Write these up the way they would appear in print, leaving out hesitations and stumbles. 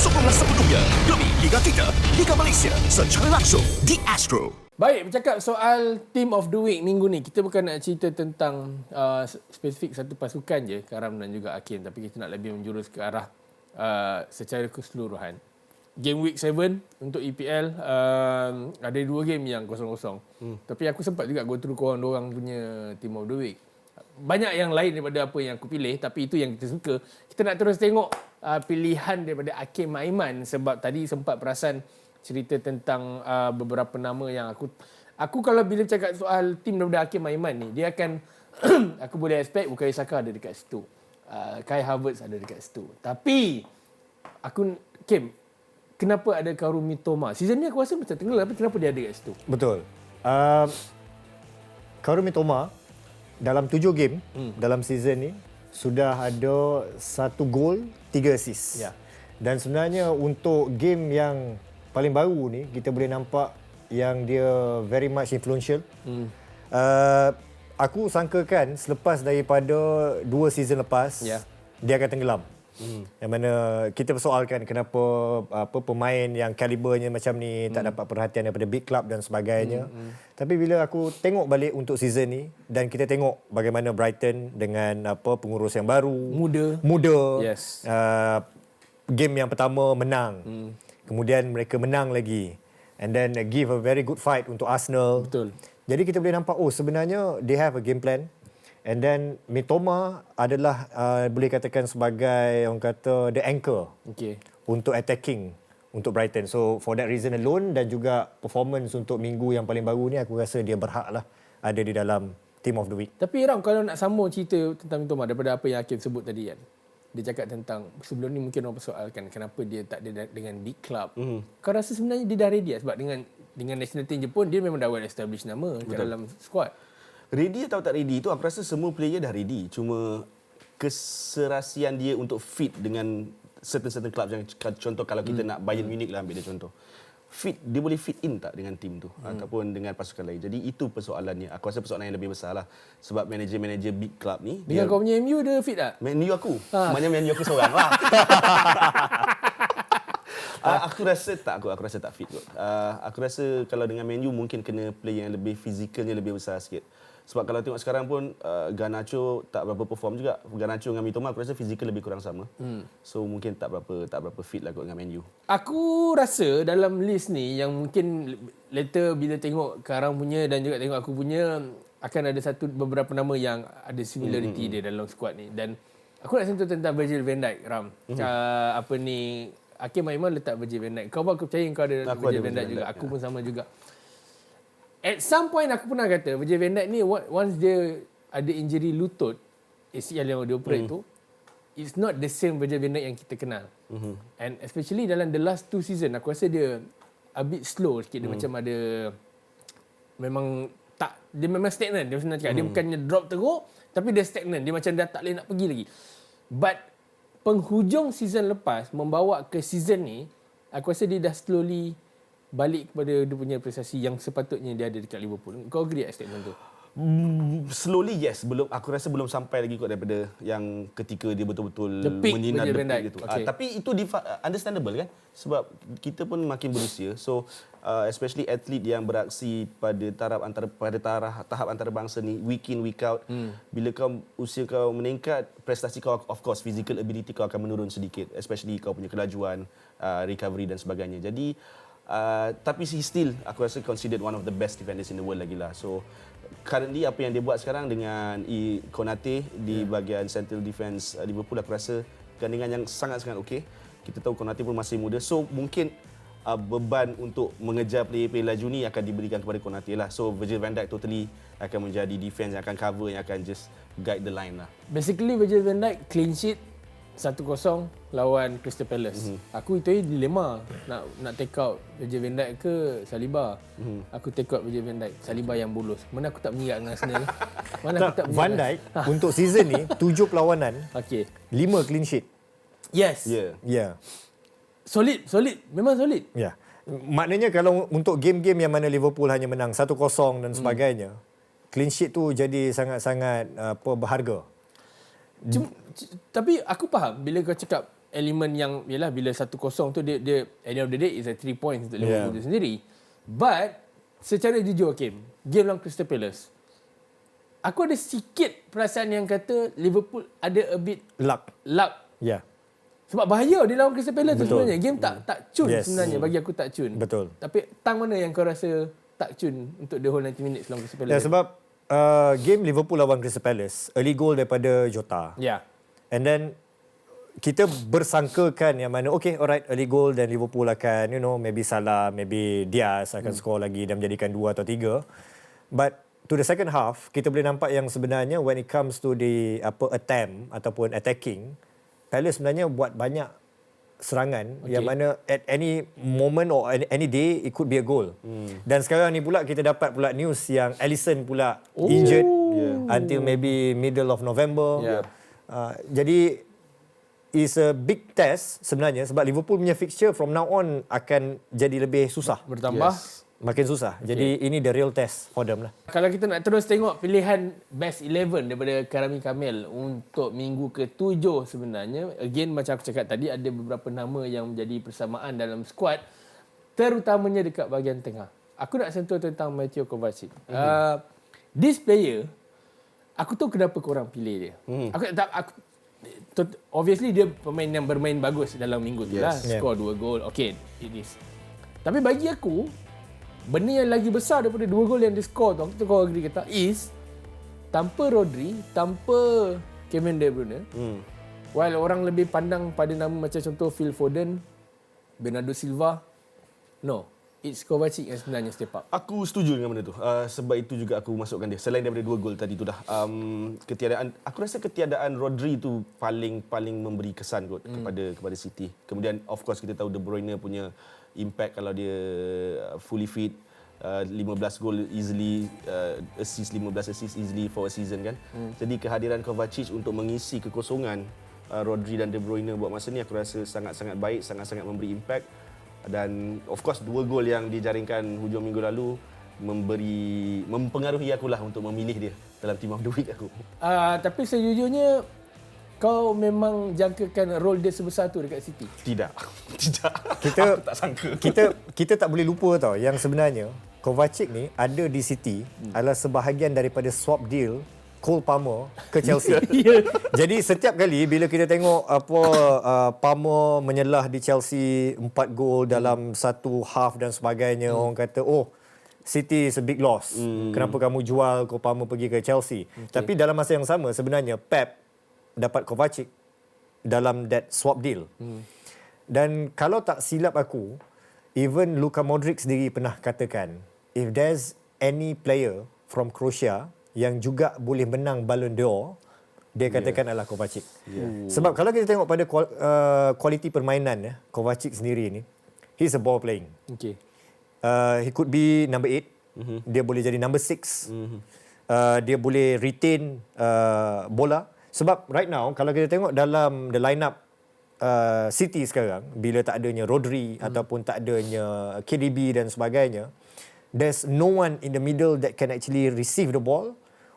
Sokongan sepenuhnya demi Liga 3, Liga Malaysia secara langsung di Astro. Baik, bercakap soal Team of the Week minggu ni, kita bukan nak cerita tentang spesifik satu pasukan je, Karam dan juga Hakim, tapi kita nak lebih menjurus ke arah secara keseluruhan. Game week 7 untuk EPL, ada 2 game yang kosong-kosong. Tapi aku sempat juga go through korang punya Team of the Week. Banyak yang lain daripada apa yang aku pilih, tapi itu yang kita suka. Kita nak terus tengok pilihan daripada Hakim Aiman, sebab tadi sempat perasan cerita tentang beberapa nama yang aku kalau bila cakap soal tim daripada Hakim Aiman ni, dia akan aku boleh expect Bukayo Saka ada dekat situ, Kai Havertz ada dekat situ. Tapi aku Kim, kenapa ada Kaoru Mitoma? Season ni aku rasa macam tenggelam, tapi kenapa dia ada dekat situ? Betul. Kaoru Mitoma dalam 7 game dalam season ni sudah ada 1 gol, 3 assist. Ya. Dan sebenarnya untuk game yang paling baru ni, kita boleh nampak yang dia very much influential. Aku sangkakan selepas daripada 2 season lepas, dia akan tenggelam. Yang mana kita persoalkan kenapa pemain yang kalibernya macam ni tak dapat perhatian daripada big club dan sebagainya. Tapi bila aku tengok balik untuk season ni dan kita tengok bagaimana Brighton dengan pengurus yang baru, muda. Yes. Game yang pertama menang. Kemudian mereka menang lagi. And then give a very good fight untuk Arsenal. Betul. Jadi kita boleh nampak, sebenarnya they have a game plan. And then Mitoma adalah boleh katakan sebagai orang kata the anchor untuk attacking untuk Brighton. So for that reason alone dan juga performance untuk minggu yang paling baru ni, aku rasa dia berhak lah ada di dalam Team of the Week. Tapi Ram, kalau nak sambung cerita tentang Mitoma daripada apa yang Hakim sebut tadi kan, dia cakap tentang sebelum ni mungkin orang persoalkan kenapa dia tak ada dengan big club. Kau rasa sebenarnya dia dah ready sebab dengan national team Jepun dia memang dah well establish nama kat dalam squad. Ready atau tak ready tu aku rasa semua player dah ready. Cuma keserasian dia untuk fit dengan certain club, yang contoh kalau kita nak Bayern Munich lah, ambil dia contoh. Dia boleh fit in tak dengan tim tu ataupun dengan pasukan lain. Jadi itu persoalannya. Aku rasa persoalan yang lebih besar lah. Sebab manager-manager big club ni, dengan kau punya MU dia fit tak? MU aku. Maknanya MU aku seorang lah. Aku rasa tak fit kot. Aku rasa kalau dengan Man U mungkin kena player yang lebih fizikalnya lebih besar sikit. Sebab kalau tengok sekarang pun Garnacho tak berapa perform juga. Garnacho dengan Mitoma aku rasa fizikal lebih kurang sama. So mungkin tak berapa fit lah kot dengan Man U. Aku rasa dalam list ni yang mungkin later bila tengok Karang punya dan juga tengok aku punya, akan ada beberapa nama yang ada similarity dia dalam squad ni. Dan aku nak sentuh tentang Virgil van Dijk, Ram. Hakim Aiman letak Virgil van Dijk. Kau aku percaya kau ada Virgil van Dijk juga. Aku pun sama juga. At some point aku pernah kata Virgil van Dijk ni once dia ada injury lutut, ACL yang dia operate tu, it's not the same Virgil van Dijk yang kita kenal. And especially dalam the last 2 season aku rasa dia a bit slow sikit. Dia macam ada dia memang stagnant. Dia sebenarnya cakap dia bukannya drop teruk, tapi dia stagnant. Dia macam dah tak boleh nak pergi lagi. But penghujung season lepas membawa ke season ni, aku rasa dia dah slowly balik kepada dia punya prestasi yang sepatutnya dia ada dekat Liverpool. Kau agree tak statement tu? Slowly yes, aku rasa belum sampai lagi kot daripada yang ketika dia betul-betul menyinar the peak gitu. Tapi itu understandable kan, sebab kita pun makin berusia. So especially atlet yang beraksi pada tahap antarabangsa ni, week in week out, bila usia kau meningkat, prestasi kau of course physical ability kau akan menurun sedikit, especially kau punya kelajuan, recovery dan sebagainya. Jadi tapi still aku rasa considered one of the best defenders in the world lagi lah. So currently apa yang dia buat sekarang dengan Konate di bahagian central defense Liverpool, aku rasa gandingan yang sangat-sangat okey. Kita tahu Konate pun masih muda, so mungkin beban untuk mengejar player-player laju ni akan diberikan kepada Konate lah. So Virgil van Dijk totally akan menjadi defense yang akan cover, yang akan just guide the line lah. Basically Virgil van Dijk clean sheet 1-0 lawan Crystal Palace. Aku itu dilema nak take out Virgil van Dijk ke Saliba. Aku take out Virgil van Dijk, Saliba yang bolos. Mana aku tak menyirat dengan Arsenal. Van Dijk untuk season ni 7 perlawanan, 5 clean sheet. Yes. Yeah. Solid, memang solid. Ya. Maknanya kalau untuk game-game yang mana Liverpool hanya menang 1-0 dan sebagainya, clean sheet tu jadi sangat-sangat berharga. Tapi aku faham bila kau cakap elemen yang yalah bila 1-0 tu dia at the end of the day is a 3 points untuk Liverpool tu sendiri. But secara jujur game lawan Crystal Palace, aku ada sikit perasaan yang kata Liverpool ada a bit luck. Ya. Sebab bahaya dia lawan Crystal Palace tu sebenarnya. Game tak cun sebenarnya, bagi aku tak cun. Betul. Tapi tang mana yang kau rasa tak cun untuk the whole 90 minutes lawan Crystal Palace? Ya, sebab game Liverpool lawan Crystal Palace, early goal daripada Jota. Ya. And then kita bersangkakan yang mana okay, alright, early goal dan Liverpool akan maybe Salah, maybe Diaz akan score lagi dan menjadikan 2 atau 3. But to the second half, kita boleh nampak yang sebenarnya when it comes to the attempt ataupun attacking, Palace sebenarnya buat banyak serangan yang mana at any moment or any day it could be a goal. Dan sekarang ni pula kita dapat pula news yang Alisson pula injured until maybe middle of November. Jadi is a big test sebenarnya sebab Liverpool punya fixture from now on akan jadi lebih susah. Bertambah. Makin susah. Jadi ini the real test for them lah. Kalau kita nak terus tengok pilihan best 11 daripada Karami Kamil untuk minggu ke-7 sebenarnya. Again macam aku cakap tadi, ada beberapa nama yang menjadi persamaan dalam skuad. Terutamanya dekat bahagian tengah. Aku nak sentuh tentang Mateo Kovacic. This player, aku tahu kenapa korang pilih dia. Obviously dia pemain yang bermain bagus dalam minggu tu lah. Skor 2 gol. Okay, it is. Tapi bagi aku, benda yang lagi besar daripada 2 gol yang dia score tu, aku kau agree ke tak, is tanpa Rodri, tanpa Kevin De Bruyne, while orang lebih pandang pada nama macam contoh Phil Foden, Bernardo Silva, no. It's Kovacic yang sebenarnya step up. Aku setuju dengan benda tu. Sebab itu juga aku masukkan dia. Selain daripada 2 gol tadi tu dah. Aku rasa ketiadaan Rodri tu paling memberi kesan kot kepada City. Kemudian of course kita tahu De Bruyne punya impact kalau dia fully fit. 15 gol easily, 15 assist easily for a season kan. Jadi kehadiran Kovacic untuk mengisi kekosongan Rodri dan De Bruyne buat masa ni aku rasa sangat-sangat baik, sangat-sangat memberi impact. Dan of course 2 gol yang dijaringkan hujung minggu lalu mempengaruhi aku lah untuk memilih dia dalam team of the week aku. Tapi sejujurnya kau memang jangkakan role dia sebesar tu dekat City? Tidak. Kita aku tak sangka. Kita tak boleh lupa tau yang sebenarnya Kovacic ni ada di City adalah sebahagian daripada swap deal Cole Palmer ke Chelsea. Jadi setiap kali bila kita tengok Palmer menyelah di Chelsea 4 gol dalam satu half dan sebagainya, orang kata City is a big loss. Kenapa kamu jual Cole Palmer pergi ke Chelsea? Tapi dalam masa yang sama sebenarnya Pep dapat Kovacic dalam that swap deal. Dan kalau tak silap aku, even Luka Modric sendiri pernah katakan, if there's any player from Croatia yang juga boleh menang Ballon d'Or, dia katakan adalah Kovacic. Sebab kalau kita tengok pada kualiti permainan Kovacic sendiri ni, he's a ball playing. He could be number 8. Dia boleh jadi number 6. Dia boleh retain bola. Sebab right now kalau kita tengok dalam the lineup City sekarang, bila tak adanya Rodri ataupun tak adanya KDB dan sebagainya, there's no one in the middle that can actually receive the ball,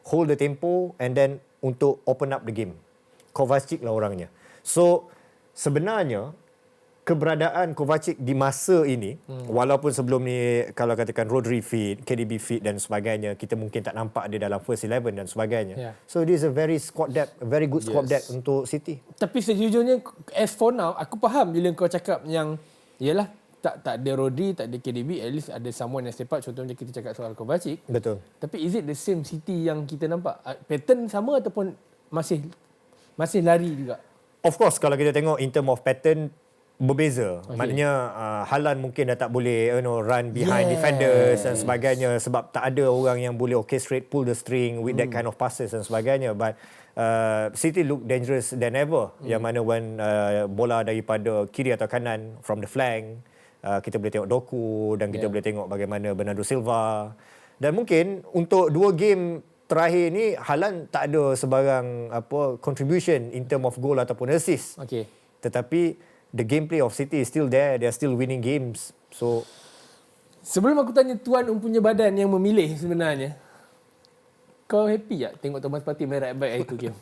hold the tempo and then untuk open up the game. Kovacic lah orangnya. So sebenarnya keberadaan Kovacic di masa ini, walaupun sebelum ni kalau katakan Rodri fit, KDB fit dan sebagainya, kita mungkin tak nampak dia dalam first 11 dan sebagainya. So this is a very good squad depth untuk City. Tapi sejujurnya as for now, aku faham bila kau cakap yang yalah tak ada Rodri, tak ada KDB, at least ada someone yang step up. Contohnya kita cakap soal Kovacic. Betul. Tapi is it the same City yang kita nampak? Pattern sama ataupun masih lari juga? Of course, kalau kita tengok in term of pattern, berbeza. Maknanya Haaland mungkin dah tak boleh run behind defenders dan sebagainya sebab tak ada orang yang boleh orchestrate, pull the string with that kind of passes dan sebagainya. But City look dangerous than ever. Yang mana when bola daripada kiri atau kanan from the flank, kita boleh tengok Doku dan kita boleh tengok bagaimana Bernardo Silva. Dan mungkin untuk 2 game terakhir ni Haaland tak ada sebarang contribution in term of goal ataupun assist. Tetapi the gameplay of City is still there. They are still winning games. So sebelum aku tanya tuan punya badan yang memilih sebenarnya, kau happy tak tengok Thomas Partey main right back hari tu game?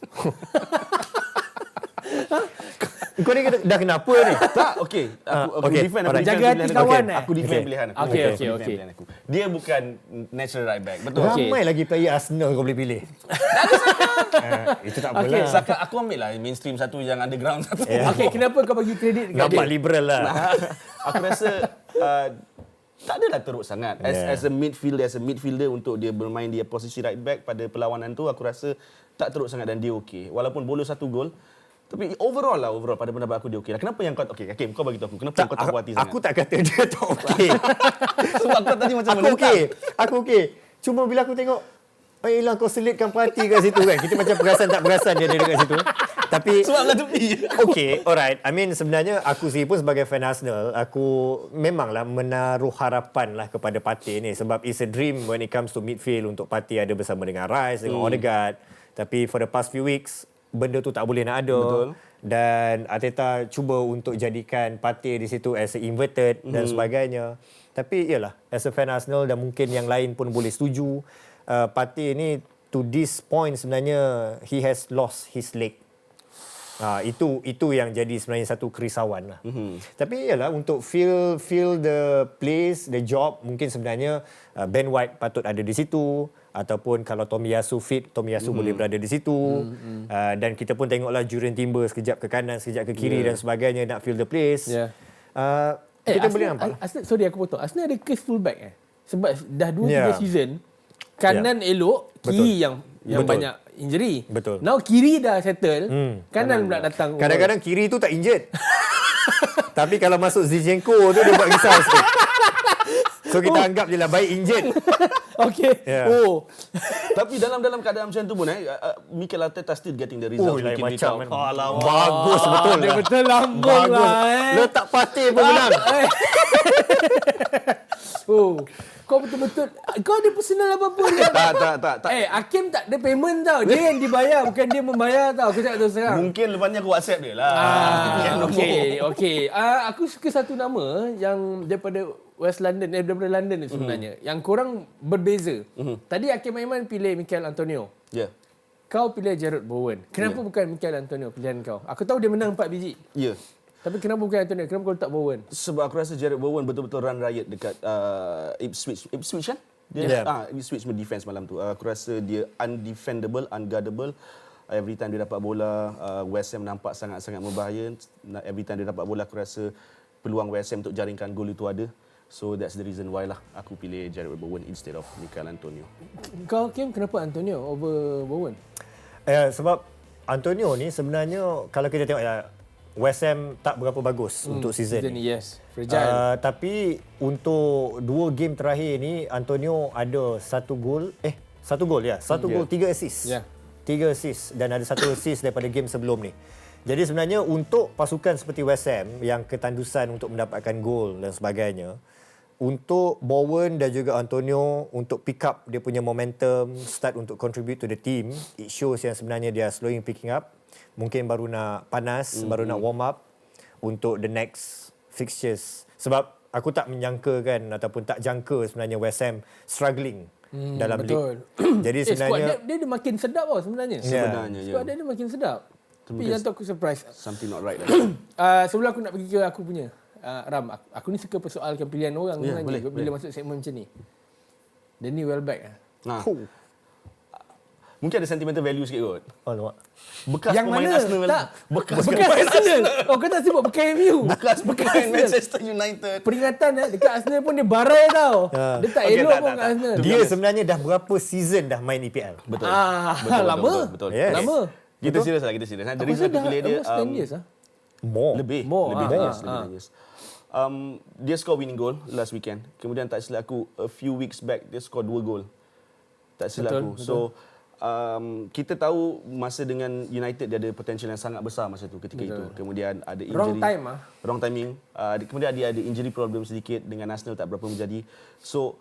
Kau ni dah kenapa ni? Tak, okey. Aku okey. defend. Alright. Jaga hati kawan, eh? Aku defend Okey. pilihan aku. Okey, Aku okey, defend okey. pilihan aku. Dia bukan natural right back. Betul. Okey. Ramai lagi player Arsenal kau boleh pilih. Itu tak apalah. Okey. Setakat aku ambil lah mainstream satu, yang underground satu. Okey, kenapa kau bagi kredit dekat Nampak dia? liberal lah. Aku rasa tak adalah teruk sangat. As a midfielder untuk dia bermain dia posisi right back pada perlawanan tu, aku rasa tak teruk sangat dan dia okey. Walaupun bolos 1 gol, tapi overall pada pendapat aku dia okey lah. Kenapa yang kau Hakim, kau bagi tahu aku kenapa kau tak puas hati sangat? Aku tak kata dia tak okey. Sebab kau tadi macam Aku okey. Aku okey. Cuma bila aku tengok Yelah kau selitkan parti kat situ kan. Kita macam perasan tak perasan dia ada dekat situ. Tapi sebab lah tepi. okay, alright. I mean sebenarnya aku sendiri pun sebagai fan Arsenal, aku memanglah menaruh harapan lah kepada Partey ni. Sebab it's a dream when it comes to midfield untuk Partey ada bersama dengan Rice, dengan Odegaard. Tapi for the past few weeks, benda tu tak boleh nak ada. Betul. Dan Arteta cuba untuk jadikan Partey di situ as a inverted dan sebagainya. Tapi iyalah, as a fan Arsenal dan mungkin yang lain pun boleh setuju, Partey ni to this point sebenarnya he has lost his leg. Itu yang jadi sebenarnya satu kerisauan lah. Tapi ialah untuk feel the place, the job, mungkin sebenarnya Ben White patut ada di situ, ataupun kalau Tomiyasu fit, Tomiyasu boleh berada di situ. Dan kita pun tengoklah Jurriën Timber sekejap ke kanan, sekejap ke kiri dan sebagainya nak feel the place. Kita boleh nampak. Sorry aku potong. Arsenal ada case fullback sebab dah 2-3 season kanan elok, kiri yang banyak injury. Betul. Now kiri dah settle, kanan pula datang. Kadang-kadang kiri tu tak injured. Tapi kalau masuk Zinchenko tu dia buat risau sikit. So kita anggap je lah baik injured. Okay. Tapi dalam keadaan macam tu pun Mikel Arteta still getting the result. Lain macam kan. Alamak. Bagus betul lah. Dia betul lambung lah. Letak Partey pun menang. Kau betul-betul kau ada personal apa-apa ke? Tak. Hakim tak ada payment tau. Dia yang dibayar, bukan dia membayar tau. Aku cakap terus terang. Mungkin lepas ni aku WhatsApp dia lah. Okey. Aku suka satu nama yang daripada West London, daripada London ni sebenarnya. Yang korang berbeza. Tadi Hakim Aiman pilih Mikel Antonio. Ya. Kau pilih Jarrod Bowen. Kenapa bukan Mikel Antonio pilihan kau? Aku tahu dia menang 4 biji. Ya. Tapi kenapa bukan Antonio? Kenapa kau letak Bowen? Sebab aku rasa Jarrod Bowen betul-betul run riot dekat Ipswich kan? Ipswich defense malam tu. Aku rasa dia undefendable, unguardable. Every time dia dapat bola, West Ham nampak sangat-sangat berbahaya. Every time dia dapat bola, aku rasa peluang West Ham untuk jaringkan gol itu ada. So that's the reason why lah aku pilih Jarrod Bowen instead of Mikel Antonio. Kau Kim, kenapa Antonio over Bowen? Sebab Antonio ni sebenarnya kalau kita tengok West Ham tak berapa bagus untuk season ni. Yes, fragile. Tapi untuk 2 game terakhir ni Antonio ada 1 gol, 1 gol 3 assist. 3 assist dan ada 1 assist daripada game sebelum ni. Jadi sebenarnya untuk pasukan seperti West Ham yang ketandusan untuk mendapatkan gol dan sebagainya, untuk Bowen dan juga Antonio untuk pick up dia punya momentum, start untuk contribute to the team, it shows yang sebenarnya dia slowing picking up. Mungkin baru nak panas, baru nak warm up untuk the next fixtures. Sebab aku tak menyangka kan ataupun tak jangka sebenarnya West Ham struggling dalam league. Jadi sebenarnya dia makin sedap tau sebenarnya. Squad dia makin sedap. Tapi yang tu aku surprise. Something not right. Sebelum aku nak pergi ke aku punya Ram, aku ni suka persoalkan pilihan orang sebenarnya bila masuk segmen macam ni. Danny Welbeck. Mungkin ada sentimental value sikit kot. Alamak. Bekas yang pemain mana? Arsenal. Tak. Bekas Arsenal. Kau tak sebut bekas MU. Bekas pemain Manchester United. Peringatan dekat Arsenal pun dia barai tau. Dia tak elok pun kat Arsenal. Dia sebenarnya dah berapa season dah main EPL? Betul. Lama. Betul. Yes. Lama. Kita serius. The reason aku pilih dia Lebih 10 years. Dia score winning goal last weekend. Kemudian tak silap aku a few weeks back dia score 2 gol. Tak silap aku. So kita tahu masa dengan United dia ada potential yang sangat besar masa tu ketika itu. Kemudian ada injury. Wrong timing. Kemudian dia ada injury problem sedikit dengan Arsenal tak berapa menjadi. So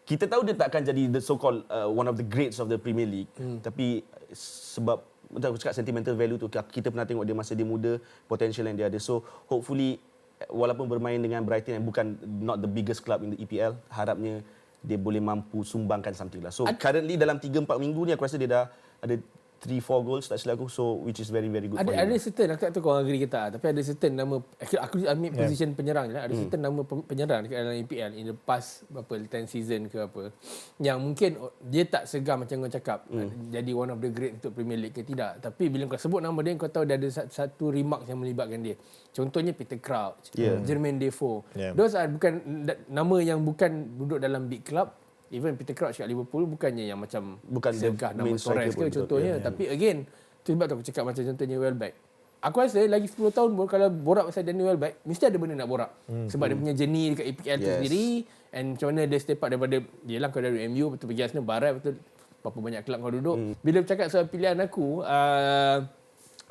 kita tahu dia tak akan jadi the so called one of the greats of the Premier League. Tapi sebab aku cakap sentimental value tu, kita pernah tengok dia masa dia muda, potential yang dia ada. So hopefully walaupun bermain dengan Brighton yang bukan not the biggest club in the EPL, harapnya dia boleh mampu sumbangkan something lah. So currently dalam 3-4 minggu ni aku rasa dia dah ada 3-4 goals tak silap aku, so which is very good for him. Ada certain, aku tak tahu korang agree ke tak, tapi ada certain nama, aku ambil position penyerang je lah. Ada certain nama penyerang dekat dalam EPL in the past 10 season ke apa, yang mungkin dia tak segar macam kau cakap jadi one of the great untuk Premier League ke tidak, tapi bila kau sebut nama dia, kau tahu dia ada satu remark yang melibatkan dia. Contohnya Peter Crouch, Jermaine Defoe. Those are bukan nama yang bukan duduk dalam big club. Even Peter Crouch kat Liverpool bukannya yang macam segah nama Torres ke contohnya. Tapi again, tu sebab tu aku cakap macam contohnya Welbeck. Aku rasa lagi 10 tahun pun kalau borak pasal Danny Welbeck, mesti ada benda nak borak. Sebab dia punya journey dekat EPL tu sendiri, and macam mana dia step up daripada, yelah kau dari MU, betul pergi Arsenal, Barat, betul berapa banyak kelab kau duduk. Bila bercakap soal pilihan aku,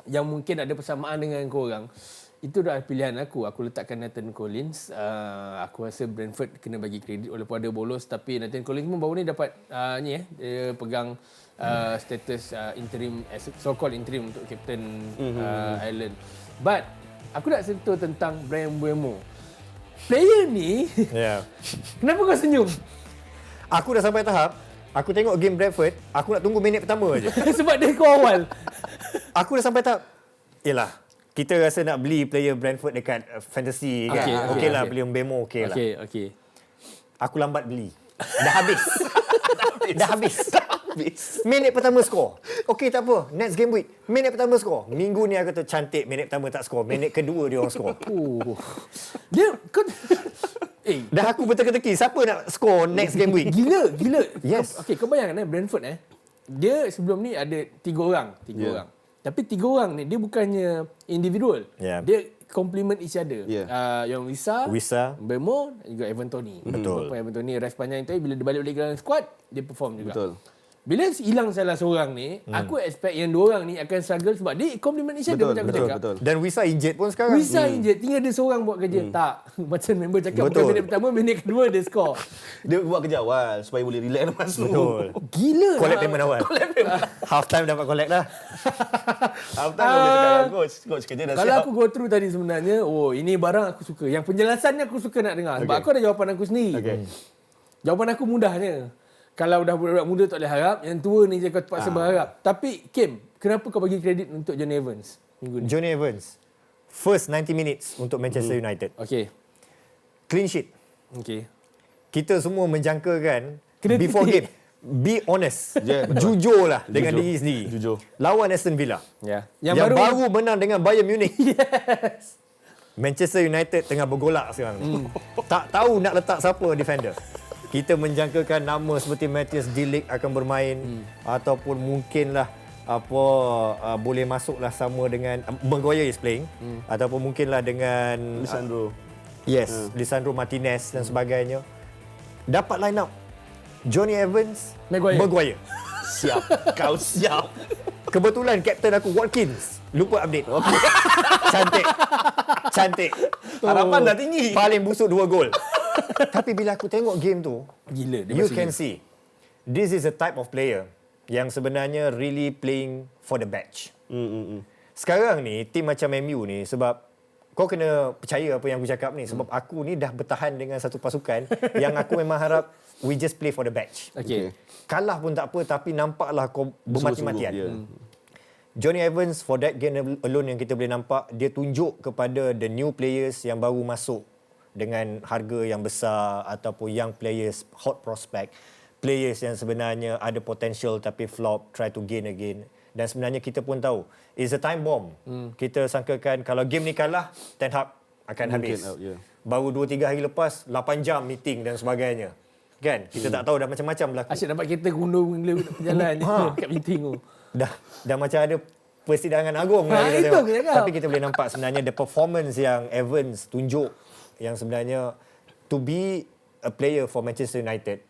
yang mungkin ada persamaan dengan korang, itu dah pilihan aku. Aku letakkan Nathan Collins. Aku rasa Brentford kena bagi kredit walaupun ada bolos, tapi Nathan Collins pun baru ni dapat dia pegang status interim, so-called interim untuk Captain Ireland. But aku nak sentuh tentang Bryan Mbeumo. Player ni, kenapa kau senyum? Aku dah sampai tahap, aku tengok game Brentford, aku nak tunggu minit pertama je. Sebab dia kau awal. Aku dah sampai tahap, yelah, kita rasa nak beli player Brentford dekat fantasy kan. Okey lah, beli Mbeumo okey lah. Okey. Aku lambat beli. Dah habis. Dah habis. Minit pertama skor. Okey tak apa. Next game week. Minit pertama skor. Minggu ni aku tu cantik minit pertama tak skor. Minit kedua dia orang skor. Dia kau Dah aku berteka-teki siapa nak skor next game week. Gila. Yes. Okey, kau bayangkan Brentford dia sebelum ni ada 3 orang. Tapi 3 orang ni dia bukannya individual. Dia complement each other. Yang Wissa, Mbeumo dan juga Evan Toney. Betul. Evan Toney rest panjang tu, bila dia balik dalam squad, dia perform juga. Betul. Bila hilang salah seorang ni, aku expect yang 2 orang ni akan struggle sebab dia complement each other macam aku cakap. Betul. Dan Wissa injured pun sekarang. Wissa injured, tinggal dia seorang buat kerja. Tak, macam member cakap, bukan minit pertama, minit kedua dia score. Dia buat kerja awal supaya boleh relax lepas tu. Betul. Gila. Collect payment awal. Half time dapat collect dah. Half time boleh cakap dengan coach kerja dah siap. Kalau aku go through tadi sebenarnya, ini barang aku suka. Yang penjelasannya aku suka nak dengar. Sebab aku ada jawapan aku sendiri. Jawapan aku mudahnya. Kalau dah budak muda tak boleh harap, yang tua ni je kau terpaksa berharap. Tapi Kim, kenapa kau bagi kredit untuk Johnny Evans minggu ni? Johnny Evans. First 90 minutes untuk Manchester United. Okey. Clean sheet. Okey. Kita semua menjangkakan Kena before titik. game. Be honest. Jujurlah dengan diri sendiri. Jujur. Lawan Aston Villa. Yang baru menang dengan Bayern Munich. Manchester United tengah bergolak sekarang ni. Tak tahu nak letak siapa defender. Kita menjangkakan nama seperti Matthias De Ligt akan bermain ataupun mungkinlah boleh masuklah sama dengan Maguire is playing ataupun mungkinlah dengan Lisandro. Lisandro Martinez dan sebagainya. Dapat line up Johnny Evans, Maguire. Siap. Kau siap. Kebetulan kapten aku Watkins lupa update. Cantik. Harapan dah tinggi. Paling busuk 2 gol. Tapi bila aku tengok game tu, Gila, dia you masih can see this is a type of player yang sebenarnya really playing for the badge. Sekarang ni tim macam MU ni, sebab kau kena percaya apa yang aku cakap ni, sebab aku ni dah bertahan dengan satu pasukan yang aku memang harap we just play for the badge. Okey. Kalah pun tak apa, tapi nampaklah kau bermati-matian. Johnny Evans, for that game alone yang kita boleh nampak, dia tunjuk kepada the new players yang baru masuk dengan harga yang besar ataupun young players, hot prospect, players yang sebenarnya ada potential tapi flop, try to gain again. Dan sebenarnya kita pun tahu, it's a time bomb. Kita sangkakan kalau game ni kalah, Ten Hag akan habis. Baru 2-3 hari lepas, 8 jam meeting dan sebagainya. Kan? Kita tak tahu dah macam-macam berlaku. Asyik dapat kereta gunung berjalan kat meeting tu. Dah macam ada persidangan agung lah kita tengok. Tapi kita boleh nampak sebenarnya the performance yang Evans tunjuk, yang sebenarnya to be a player for Manchester United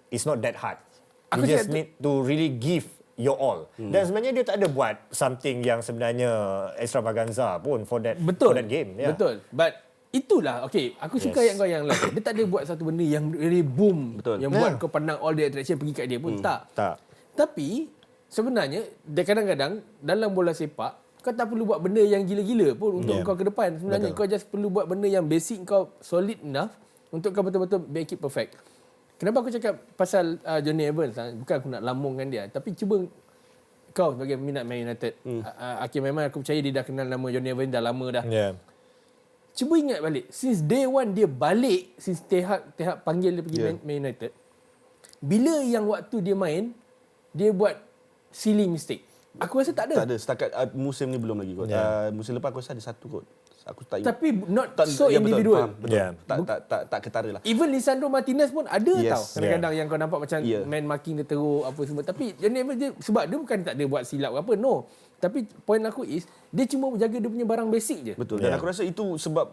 is not that hard. You just need to really give your all. Dan sebenarnya dia tak ada buat something yang sebenarnya extravaganza pun for that game. Betul. But itulah, aku suka yang kau yang lain. Dia tak ada buat satu benda yang really boom. Yang buat kau pandang all the attraction pergi kat dia pun. Tak. Tapi sebenarnya dia kadang-kadang dalam bola sepak, kau tak perlu buat benda yang gila-gila pun untuk kau ke depan. Sebenarnya kau just perlu buat benda yang basic kau solid enough untuk kau betul-betul make it perfect. Kenapa aku cakap pasal Johnny Evans? Bukan aku nak lambungkan dia, tapi cuba kau sebagai peminat Man United, Hakim memang aku percaya dia dah kenal nama Johnny Evans dah lama dah. Cuba ingat balik, since day one dia balik, since Tehak panggil dia pergi Man United, bila yang waktu dia main, dia buat silly mistake. Aku rasa tak ada. Tak ada. Setakat musim ni belum lagi kot. Musim lepas aku rasa ada satu kot. Aku tak ingat. Tapi not so individual. Betul. Tak ketara lah. Even Lisandro Martinez pun ada tau. Kadang-kadang yang kau nampak macam man marking dia teruk apa semua. Tapi Johnny Evans dia, sebab dia bukan tak ada buat silap apa. No. Tapi point aku is dia cuma menjaga dia punya barang basic je. Betul. Dan aku rasa itu sebab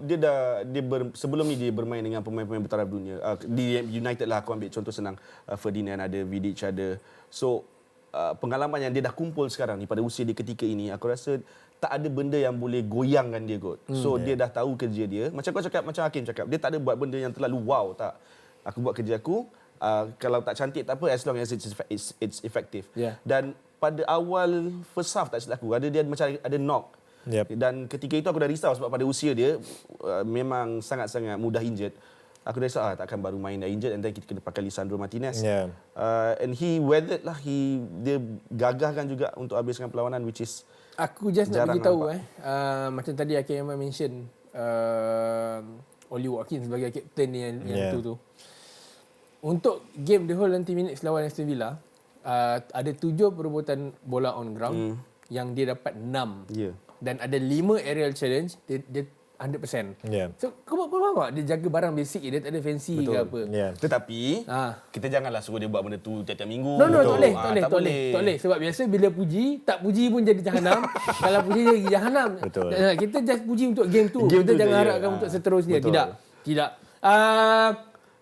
sebelum ni dia bermain dengan pemain-pemain bertaraf dunia. Di United lah aku ambil contoh senang. Ferdinand ada, Vidic ada. So pengalaman yang dia dah kumpul sekarang ni pada usia dia ketika ini, aku rasa tak ada benda yang boleh goyangkan dia kot. So dia dah tahu kerja dia. Macam kau cakap, macam Hakim cakap, dia tak ada buat benda yang terlalu wow, tak. Aku buat kerja aku, kalau tak cantik tak apa, as long as it's effective. Dan pada awal first half tak silap aku, dia macam ada knock. Dan ketika itu aku dah risau sebab pada usia dia memang sangat-sangat mudah injured. Aku dah risau takkan baru main dah injured, and then kita kena pakai Lisandro Martinez. And he weathered lah, dia gagahkan juga untuk habiskan perlawanan, which is aku just nak beritahu macam tadi Hakim memang mention Oli Watkins sebagai kapten yang tu. Untuk game the whole 90 minutes lawan Aston Villa, ada 7 perebutan bola on ground yang dia dapat 6. Dan ada 5 aerial challenge, dia 100%. So kau faham tak? Dia jaga barang basic dia, tak ada fancy ke apa. Tetapi kita janganlah suruh dia buat benda tu tiap-tiap minggu. No, tak boleh. Sebab biasa bila puji, tak puji pun jadi jahanam. Kalau puji jadi jahanam. Kita just puji untuk game tu. Kita jangan harapkan untuk seterusnya. Tidak.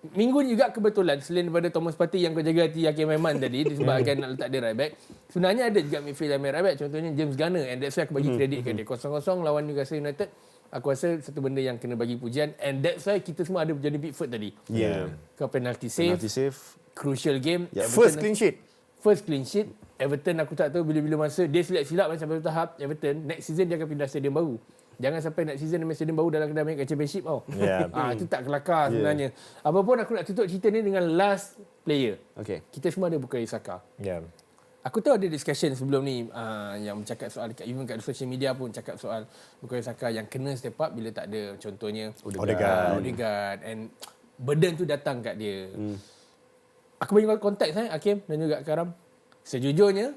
Minggu ni juga kebetulan, selain daripada Thomas Partey yang kau jaga hati Hakim Aiman tadi disebabkan nak letak dia right back, sebenarnya ada juga midfield yang main right back, contohnya James Garner, and that's why aku bagi kredit ke dia. 0-0 lawan Newcastle United, aku rasa satu benda yang kena bagi pujian, and that's why kita semua ada Johnny Pickford tadi. Kau penalty save, crucial game, first clean sheet. Everton aku tak tahu bila-bila masa dia silap-silap sampai tahap Everton next season dia akan pindah stadium baru. Jangan sampai next season main stadium baru dalam keadaan main championship tau. Itu tak kelakar sebenarnya. Apapun aku nak tutup cerita ni dengan last player. Kita semua ada Bukayo Saka. Aku tahu ada discussion sebelum ni yang bercakap soal, even kat social media pun cakap soal Bukayo Saka yang kena step up bila tak ada contohnya Odegaard, and burden tu datang kat dia. Aku bagi konteks Hakim dan juga Karam. Sejujurnya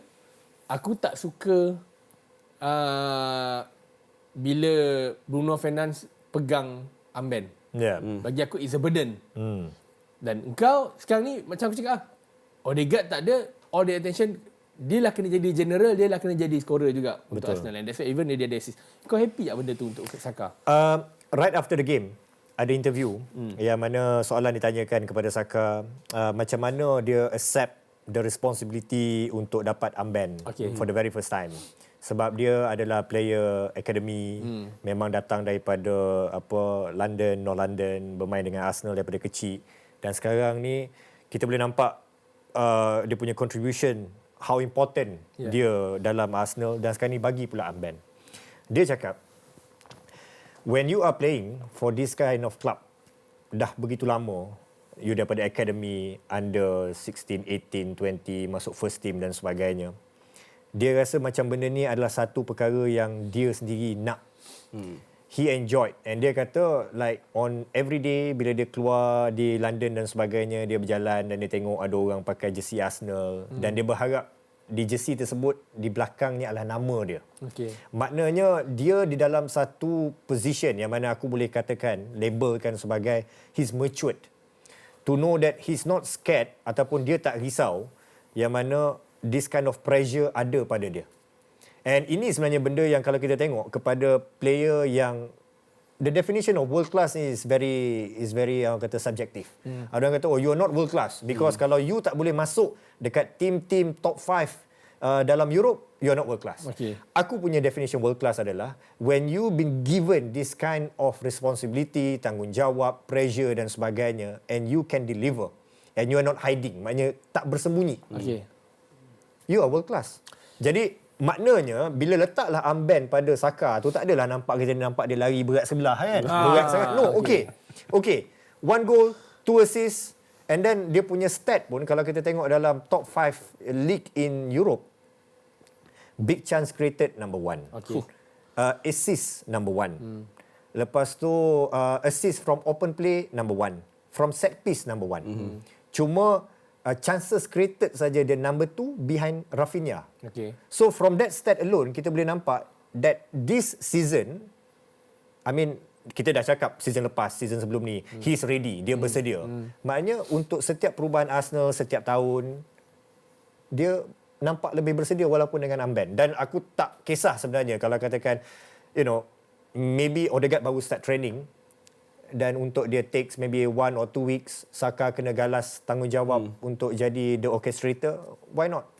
aku tak suka bila Bruno Fernandes pegang armband. Bagi aku it's a burden. Dan engkau sekarang ni macam aku cakap, Odegaard tak ada all the attention, dia lah kena jadi general, dia lah kena jadi scorer juga untuk Arsenal, and that's why even dia ada assist. Kau happy tak benda tu untuk Saka? Right after the game ada interview yang mana soalan ditanyakan kepada Saka, macam mana dia accept the responsibility untuk dapat armband for the very first time. Sebab dia adalah player academy, memang datang daripada London, North London, bermain dengan Arsenal daripada kecil, dan sekarang ni kita boleh nampak dia punya contribution, how important dia dalam Arsenal, dan sekarang ni bagi pula armband. Dia cakap, when you are playing for this kind of club, dah begitu lama, you daripada academy, under 16, 18, 20, masuk first team dan sebagainya, dia rasa macam benda ni adalah satu perkara yang dia sendiri nak. He enjoyed, and dia kata like on every day bila dia keluar di London dan sebagainya, dia berjalan dan dia tengok ada orang pakai jersey Arsenal, dan dia berharap di jersey tersebut di belakangnya adalah nama dia. Maknanya dia di dalam satu position yang mana aku boleh katakan, labelkan sebagai he's matured. To know that he's not scared ataupun dia tak risau yang mana this kind of pressure ada pada dia. And ini sebenarnya benda yang kalau kita tengok kepada player yang the definition of world class is very orang kata subjective. Ada orang kata you're not world class because kalau you tak boleh masuk dekat tim-tim top 5 dalam Europe, you're not world class. Aku punya definition world class adalah when you been given this kind of responsibility, tanggungjawab, pressure dan sebagainya, and you can deliver and you are not hiding, maknanya tak bersembunyi. You are world class. Jadi maknanya bila letaklah armband pada Saka tu, tak adalah nampak dia lari berat sebelah kan. Berat sangat. No, okay. 1 goal, 2 assists, and then dia punya stat pun kalau kita tengok dalam top 5 league in Europe, Big chance created number 1. Okay. Assist number 1. Lepas tu assist from open play number 1. From set piece number 1. Cuma chances created saja dia number 2 behind Rafinha. Okay. So from that stat alone kita boleh nampak that this season, I mean kita dah cakap season lepas, season sebelum ni, he's ready, dia bersedia. Maknanya untuk setiap perubahan Arsenal setiap tahun, dia nampak lebih bersedia walaupun dengan armband. Dan aku tak kisah sebenarnya kalau katakan, maybe Odegaard baru start training dan untuk dia takes maybe 1 or 2 weeks, Saka kena galas tanggungjawab untuk jadi the orchestrator, why not?